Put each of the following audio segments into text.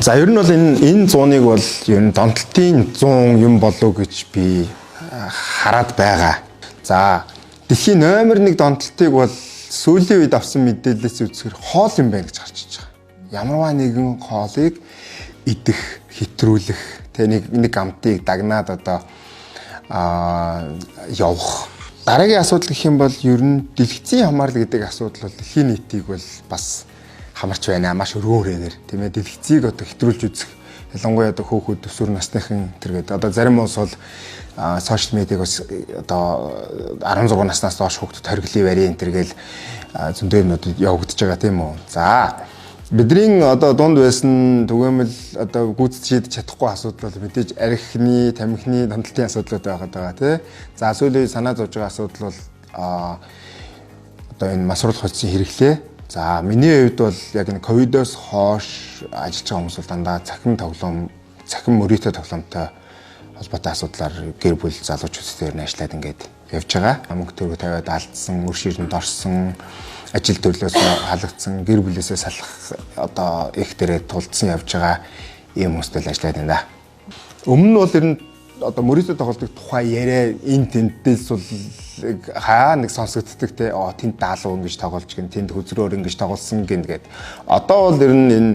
За ер нь бол энэ 100-ыг бол ер нь донтолтын 100 юм болов гэж би хараад байгаа. За дэлхийн номер 1 донтолтыг бол сүүлийн үед авсан мэдээлэлээс үзэхээр хоол юм байна гэж гарч иж байгаа. Ямарваа нэгэн хоолыг идэх, хэтрүүлэх, нэг амтыг дагнаад одоо явах. Дараагийн асуудал гэх юм бол ер нь дэлгэцийн хамаарлал гэдэг асуудал бол дэлхийн нийтийг бол бас хамарч байна. Маш өргөөрээр тийм ээ дэлгэцийг одоо хэтрүүлж үзэх. Ялангуяа одоо хөөхөд төсвөр насныхан тэргээд одоо зарим улс бол сошиал медиаг бас одоо 16 наснаас доош хүүхдүүд хориглын вариант тэргээл зөндөө юмнууд явагдаж байгаа тийм үү. За бидний одоо дунд байсан түгээмэл одоо гүйцэд шийдэж чадахгүй асуудал бол мэдээж архины, тамхины, донтолтын асуудлууд байгаад байгаа тий. За сүүлийн санаа зовж байгаа асуудал бол одоо энэ масруулах хоцсон хэрэглээ. За миний хувьд бол яг энэ ковидоос хойш ажиллаж байгаа хүмүүс бол дандаа цахим мөрөөдөө тоглоомтой холбоотой асуудлаар гэр бүл залуучуудтай ажиллаад ингээд явж байгаа. Мөнгө төгрөг тавиад алдсан, үр ширэнд орсон, ажил төрлөөс халагдсан, гэр бүлээсээ салах одоо их дээрээ тулдсан явж байгаа ийм хүмүүстэй ажиллаад байна да. Өмнө нь бол ер нь одоо мөрөөдөө тоглодог тухай яриа энэ тендээс бол хаа нэг сонсогддог те тэнд даалуу ингэж тоглож гин тэнд хөзрөөр ингэж тоглосон гин гээд одоо бол ер нь энэ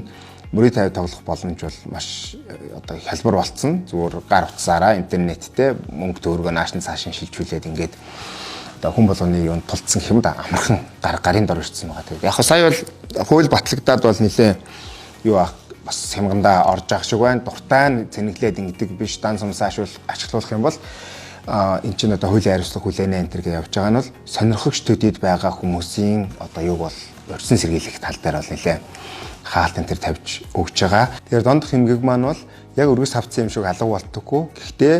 мөрөд тавь тоглох боломж бол маш одоо хялбар болцсон. Зүгээр гар утсаараа интернеттэй мөнгө төгрөгөө нааш нь цааш нь шилжүүлээд ингээд одоо хүн болгоны юунд тулцсан юм да амархан гарын дор ирсэн байгаа. Тэгээд яг сая бол хууль батлагдаад бол нэлээ юу бас хямгандаа орж ах шиг байна. Дуртай цэнэглээд ингэдэг биш дан сумсаашуул ашиглуулах юм бол эн чинь одоо хуулийн хариуцлага хүлээнэ энэ төргээ явж байгаа нь бол сонирхогч төдийд байгаа хүмүүсийн одоо юу бол өрсөн сэргийлэх тал дээр бол нэлээ хаалт энэ төр тавьж өгч байгаа. Тэгэхээр дондох хэмгэг маань бол яг өргөс хавцсан юм шиг алга болтоггүй. Гэхдээ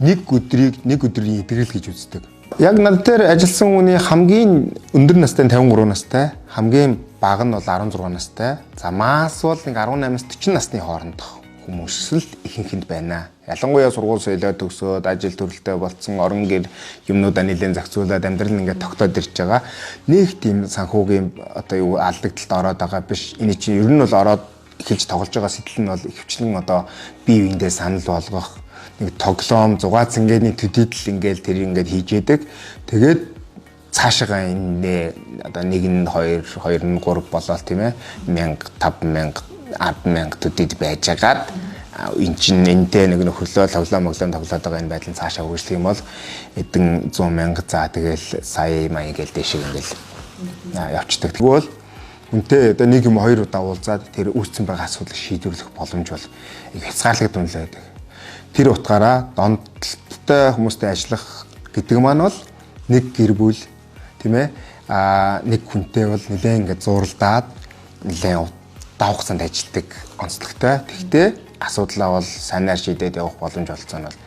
нэг өдрийн эдгэрэл гэж үздэг. Яг над дээр ажилласан хүний хамгийн өндөр настай 53 настай, хамгийн бага нь бол 16 настай. За маас бол нэг 18-аас 40 насны хоорондох хүмүүс л ихэнхэнд байна. Ялангуяа сургууль соёлоо төгсөөд ажил төрөлтэй болцсон орон гэр юмнуудаа нэлээд зохицуулаад амьдрал ингээд тогтоод ирж байгаа. Нэг тийм санхүүгийн одоо юу алдагдлалд ороод байгаа биш. Энэ чинь ер нь бол ороод эхэлж тоглож байгаа сэтэл нь бол ихвчлэн одоо бие биендээ санал болгох нэг тоглоом зугаа цэнгэний төдийдл ингээл тэр ингээд хийж яадаг. Тэгээд цаашаа энэ одоо 1 2 2 3 болоод тийм ээ 1000 5000 100000 төдийд байж агаад энэ чинь энтэй нэг нөхөрлөө тоглоом тоглоод байгаа энэ байдлын цаашаа үргэлжлэх юм бол эдэн 100,000 за тэгэл сая маяг гээл дэшиг ингээл явцдаг. Тэгвэл үнтэй одоо нэг юм 2 удаа уулзаад тэр үүссэн байгаа асуудлыг шийдвэрлэх боломж бол хязгаарлагдсан л байдаг. Тэр утгаараа донтолттой хүмүүстэй ажиллах гэдэг маань бол нэг гэр бүл тийм ээ нэг хүнтэй бол нэлээд ингээд зуралдаад нэлээд давхцанд ажилладаг онцлогтой. Тэгтээ асуудлаа бол санаар шийдээд явах боломж олцсон нь бол